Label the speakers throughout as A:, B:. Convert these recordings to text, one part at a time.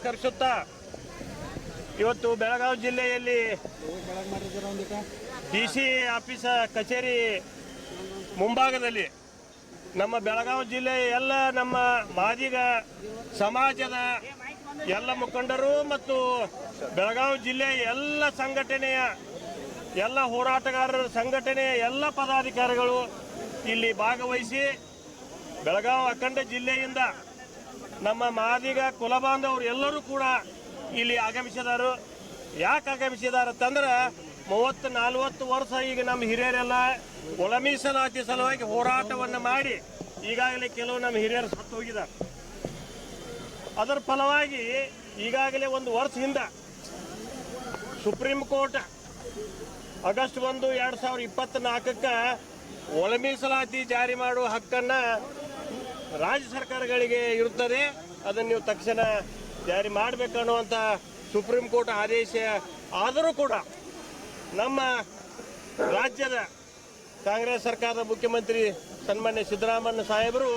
A: ನಮಸ್ಕರಿಸುತ್ತಾ ಇವತ್ತು ಬೆಳಗಾವಿ ಜಿಲ್ಲೆಯಲ್ಲಿ DC office ಕಚೇರಿ ಮುಂಭಾಗದಲ್ಲಿ ನಮ್ಮ ಬೆಳಗಾವಿ ಜಿಲ್ಲೆಯ ಎಲ್ಲ ನಮ್ಮ ಮಾದಿಗ ಸಮಾಜದ ಎಲ್ಲ ಮುಖಂಡರು ಮತ್ತು ಬೆಳಗಾವಿ ಜಿಲ್ಲೆಯ ಎಲ್ಲ ಸಂಘಟನೆಯ ಎಲ್ಲ ಹೋರಾಟಗಾರರ ಸಂಘಟನೆಯ ಎಲ್ಲ ಪದಾಧಿಕಾರಿಗಳು ಇಲ್ಲಿ ಭಾಗವಹಿಸಿ ಬೆಳಗಾವಿ ಅಖಂಡ ಜಿಲ್ಲೆಯಿಂದ ನಮ್ಮ ಮಾದಿಗ ಕುಲಬಾಂಧವರು ಎಲ್ಲರೂ ಕೂಡ ಇಲ್ಲಿ ಆಗಮಿಸಿದರು. ಯಾಕೆ ಆಗಮಿಸಿದ್ದಾರೆ ಅಂತಂದ್ರೆ 30-40 ವರ್ಷ ಈಗ ನಮ್ಮ ಹಿರಿಯರೆಲ್ಲ ಒಳ ಮೀಸಲಾತಿ ಸಲುವಾಗಿ ಹೋರಾಟವನ್ನು ಮಾಡಿ ಈಗಾಗಲೇ ಕೆಲವು ನಮ್ಮ ಹಿರಿಯರು ಸತ್ತು ಹೋಗಿದ್ದಾರೆ. ಅದರ ಫಲವಾಗಿ ಈಗಾಗಲೇ ಒಂದು ವರ್ಷ ಹಿಂದೆ ಸುಪ್ರೀಂ ಕೋರ್ಟ್ ಆಗಸ್ಟ್ 1, 2024ಕ್ಕೆ ಒಳ ಮೀಸಲಾತಿ ಜಾರಿ ಮಾಡುವ ಹಕ್ಕನ್ನು ರಾಜ್ಯ ಸರ್ಕಾರಗಳಿಗೆ ಇರುತ್ತದೆ. ಅದನ್ನು ನೀವು ತಕ್ಷಣ ಜಾರಿ ಮಾಡಬೇಕನ್ನುವಂಥ ಸುಪ್ರೀಂ ಕೋರ್ಟ್ ಆದೇಶ ಆದರೂ ಕೂಡ ನಮ್ಮ ರಾಜ್ಯದ ಕಾಂಗ್ರೆಸ್ ಸರ್ಕಾರದ ಮುಖ್ಯಮಂತ್ರಿ ಸನ್ಮಾನ್ಯ ಸಿದ್ದರಾಮಯ್ಯ ಸಾಹೇಬರು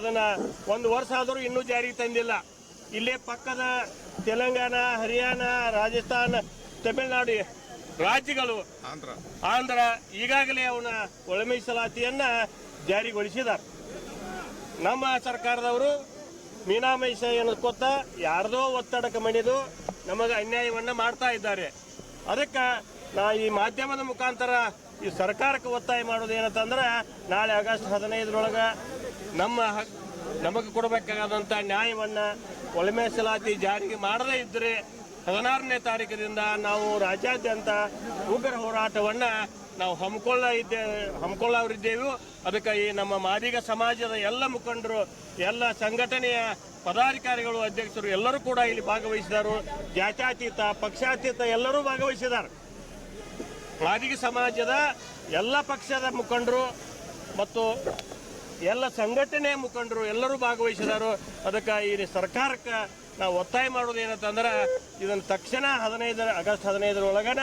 A: ಅದನ್ನು ಒಂದು ವರ್ಷ ಆದರೂ ಇನ್ನೂ ಜಾರಿಗೆ ತಂದಿಲ್ಲ. ಇಲ್ಲೇ ಪಕ್ಕದ ತೆಲಂಗಾಣ, ಹರಿಯಾಣ, ರಾಜಸ್ಥಾನ, ತಮಿಳುನಾಡು ರಾಜ್ಯಗಳು, ಆಂಧ್ರ ಈಗಾಗಲೇ ಅವನ ಒಳ ಮೀಸಲಾತಿಯನ್ನು ಜಾರಿಗೊಳಿಸಿದ್ದಾರೆ. ನಮ್ಮ ಸರ್ಕಾರದವರು ಮೀನಾಮೈಷ ಎನ್ನುತ್ತ ಯಾರ್ದೋ ಒತ್ತಡಕ್ಕೆ ಮಣಿದು ನಮಗೆ ಅನ್ಯಾಯವನ್ನು ಮಾಡ್ತಾ ಇದ್ದಾರೆ. ಅದಕ್ಕೆ ನಾ ಈ ಮಾಧ್ಯಮದ ಮುಖಾಂತರ ಈ ಸರ್ಕಾರಕ್ಕೆ ಒತ್ತಾಯ ಮಾಡೋದು ಏನಂತಂದ್ರೆ, ನಾಳೆ ಆಗಸ್ಟ್ 15ರೊಳಗೆ ನಮಗೆ ಕೊಡಬೇಕಾದಂಥ ನ್ಯಾಯವನ್ನು ಒಳ ಮೀಸಲಾತಿ ಜಾರಿಗೆ ಮಾಡದೇ ಇದ್ದರೆ 16ನೇ ತಾರೀಕಿನಿಂದ ನಾವು ರಾಜ್ಯಾದ್ಯಂತ ಉಗ್ರ ಹೋರಾಟವನ್ನು ನಾವು ಹಮ್ಮಿಕೊಳ್ಳವರಿದ್ದೇವೆ. ಅದಕ್ಕೆ ಈ ನಮ್ಮ ಮಾದಿಗ ಸಮಾಜದ ಎಲ್ಲ ಮುಖಂಡರು, ಎಲ್ಲ ಸಂಘಟನೆಯ ಪದಾಧಿಕಾರಿಗಳು, ಅಧ್ಯಕ್ಷರು ಎಲ್ಲರೂ ಕೂಡ ಇಲ್ಲಿ ಭಾಗವಹಿಸಿದರು. ಜಾತ್ಯತೀತ, ಪಕ್ಷಾತೀತ ಎಲ್ಲರೂ ಭಾಗವಹಿಸಿದ್ದಾರೆ. ಮಾದಿಗ ಸಮಾಜದ ಎಲ್ಲ ಪಕ್ಷದ ಮುಖಂಡರು ಮತ್ತು ಎಲ್ಲ ಸಂಘಟನೆಯ ಮುಖಂಡರು ಎಲ್ಲರೂ ಭಾಗವಹಿಸಿದರು. ಅದಕ್ಕೆ ಈ ಸರ್ಕಾರಕ್ಕೆ ನಾವು ಒತ್ತಾಯ ಮಾಡೋದು ಏನಂತಂದ್ರೆ, ಇದನ್ನು ತಕ್ಷಣ ಆಗಸ್ಟ್ 15ರೊಳಗನ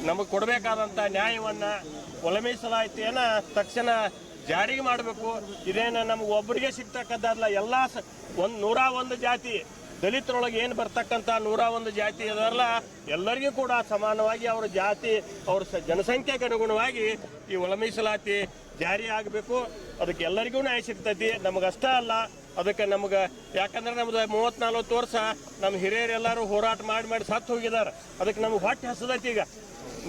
A: ನಮಗೆ ಕೊಡಬೇಕಾದಂಥ ನ್ಯಾಯವನ್ನು ಒಳ ಮೀಸಲಾತಿಯನ್ನು ತಕ್ಷಣ ಜಾರಿಗೆ ಮಾಡಬೇಕು. ಇದೇನು ನಮಗೆ ಒಬ್ಬರಿಗೆ ಸಿಗ್ತಕ್ಕಂಥದ್ದಲ್ಲ. ಎಲ್ಲ 101 ಜಾತಿ ದಲಿತರೊಳಗೆ ಏನು ಬರ್ತಕ್ಕಂಥ 101 ಜಾತಿ ಅದರಲ್ಲ, ಎಲ್ಲರಿಗೂ ಕೂಡ ಸಮಾನವಾಗಿ ಅವರ ಜಾತಿ, ಅವ್ರ ಜನಸಂಖ್ಯೆಗೆ ಅನುಗುಣವಾಗಿ ಈ ಒಳ ಮೀಸಲಾತಿ ಜಾರಿ ಆಗಬೇಕು. ಅದಕ್ಕೆ ಎಲ್ಲರಿಗೂ ನ್ಯಾಯ ಸಿಗ್ತೈತಿ. ನಮಗಷ್ಟೇ ಅಲ್ಲ, ಅದಕ್ಕೆ ನಮ್ಗೆ ಯಾಕಂದ್ರೆ ನಮ್ದು 30-40 ವರ್ಷ ನಮ್ಮ ಹಿರಿಯರೆಲ್ಲರೂ ಹೋರಾಟ ಮಾಡಿ ಸತ್ತು ಹೋಗಿದ್ದಾರೆ. ಅದಕ್ಕೆ ನಮ್ಗೆ ಹೊಟ್ಟೆ ಹಸದೈತಿ. ಈಗ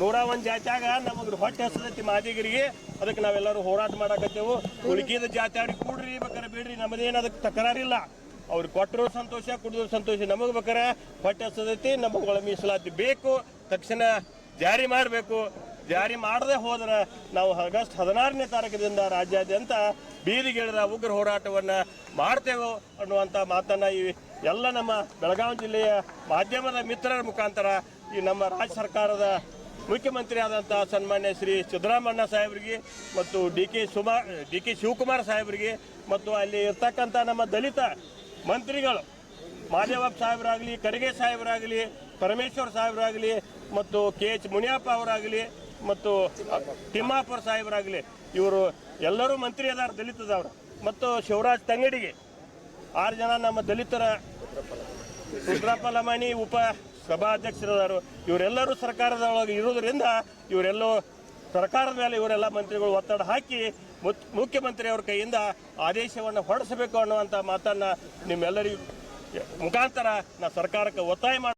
A: 101 ಜಾತಿಯಾಗ ನಮಗೆ ಹೊಟ್ಟೆ ಹಸದೈತಿ ಮಾದಿಗರಿಗೆ. ಅದಕ್ಕೆ ನಾವೆಲ್ಲರೂ ಹೋರಾಟ ಮಾಡಕತ್ತೇವು. ಉಳ್ಕಿದ ಜಾತಿ ಅವ್ರಿಗೆ ಕೂಡ್ರಿ, ಬೇಕಾರೆ ಬಿಡ್ರಿ, ನಮ್ಮದೇನು ಅದಕ್ಕೆ ತಕರಾರಿಲ್ಲ. ಅವ್ರಿಗೆ ಕೊಟ್ಟರು ಸಂತೋಷ, ಕುಡಿದ್ರು ಸಂತೋಷ. ನಮಗೆ ಬೇಕಾರೆ ಹೊಟ್ಟೆ ಹಸದೈತಿ. ನಮಗೆ ಒಳ ಮೀಸಲಾತಿ ಬೇಕು, ತಕ್ಷಣ ಜಾರಿ ಮಾಡಬೇಕು. ಜಾರಿ ಮಾಡದೆ ಹೋದ್ರೆ ನಾವು ಆಗಸ್ಟ್ 16ನೇ ತಾರೀಕಿನಿಂದ ರಾಜ್ಯಾದ್ಯಂತ ಬೀದಿಗಿಳಿದ ಉಗ್ರ ಹೋರಾಟವನ್ನು ಮಾಡ್ತೇವೆ ಅನ್ನುವಂಥ ಮಾತನ್ನು ಈ ಎಲ್ಲ ನಮ್ಮ ಬೆಳಗಾವಿ ಜಿಲ್ಲೆಯ ಮಾಧ್ಯಮದ ಮಿತ್ರರ ಮುಖಾಂತರ ಈ ನಮ್ಮ ರಾಜ್ಯ ಸರ್ಕಾರದ ಮುಖ್ಯಮಂತ್ರಿ ಆದಂಥ ಸನ್ಮಾನ್ಯ ಶ್ರೀ ಸಿದ್ದರಾಮಯ್ಯ ಸಾಹೇಬರಿಗೆ ಮತ್ತು ಡಿ ಕೆ ಶಿವಕುಮಾರ್ ಸಾಹೇಬರಿಗೆ ಮತ್ತು ಅಲ್ಲಿ ಇರ್ತಕ್ಕಂಥ ನಮ್ಮ ದಲಿತ ಮಂತ್ರಿಗಳು ಮಾದೇವಪ್ಪ ಸಾಹೇಬರಾಗಲಿ, ಖರ್ಗೆ ಸಾಹೇಬರಾಗಲಿ, ಪರಮೇಶ್ವರ್ ಸಾಹೇಬರಾಗಲಿ ಮತ್ತು KH ಮುನಿಯಪ್ಪ ಅವರಾಗಲಿ ಮತ್ತು ತಿಮ್ಮಾಪುರ ಸಾಹೇಬರಾಗಲಿ, ಇವರು ಎಲ್ಲರೂ ಮಂತ್ರಿ ಅದಾರ ದಲಿತದವರು. ಮತ್ತು ಶಿವರಾಜ್ ತಂಗಡಿಗೆ 6 ಜನ ನಮ್ಮ ದಲಿತರ ರುದ್ರಪ್ಪ ಲಮಾಣಿ ಉಪ ಸಭಾಧ್ಯಕ್ಷರದಾರು. ಇವರೆಲ್ಲರೂ ಸರ್ಕಾರದೊಳಗೆ ಇರೋದ್ರಿಂದ ಇವರೆಲ್ಲೋ ಸರ್ಕಾರದ ಮೇಲೆ ಇವರೆಲ್ಲ ಮಂತ್ರಿಗಳು ಒತ್ತಡ ಹಾಕಿ ಮುಖ್ಯಮಂತ್ರಿಯವ್ರ ಕೈಯಿಂದ ಆದೇಶವನ್ನು ಹೊರಡಿಸಬೇಕು ಅನ್ನುವಂಥ ಮಾತನ್ನು ನಿಮ್ಮೆಲ್ಲರಿಗೂ ಮುಖಾಂತರ ನಾ ಸರ್ಕಾರಕ್ಕೆ ಒತ್ತಾಯ ಮಾಡಿ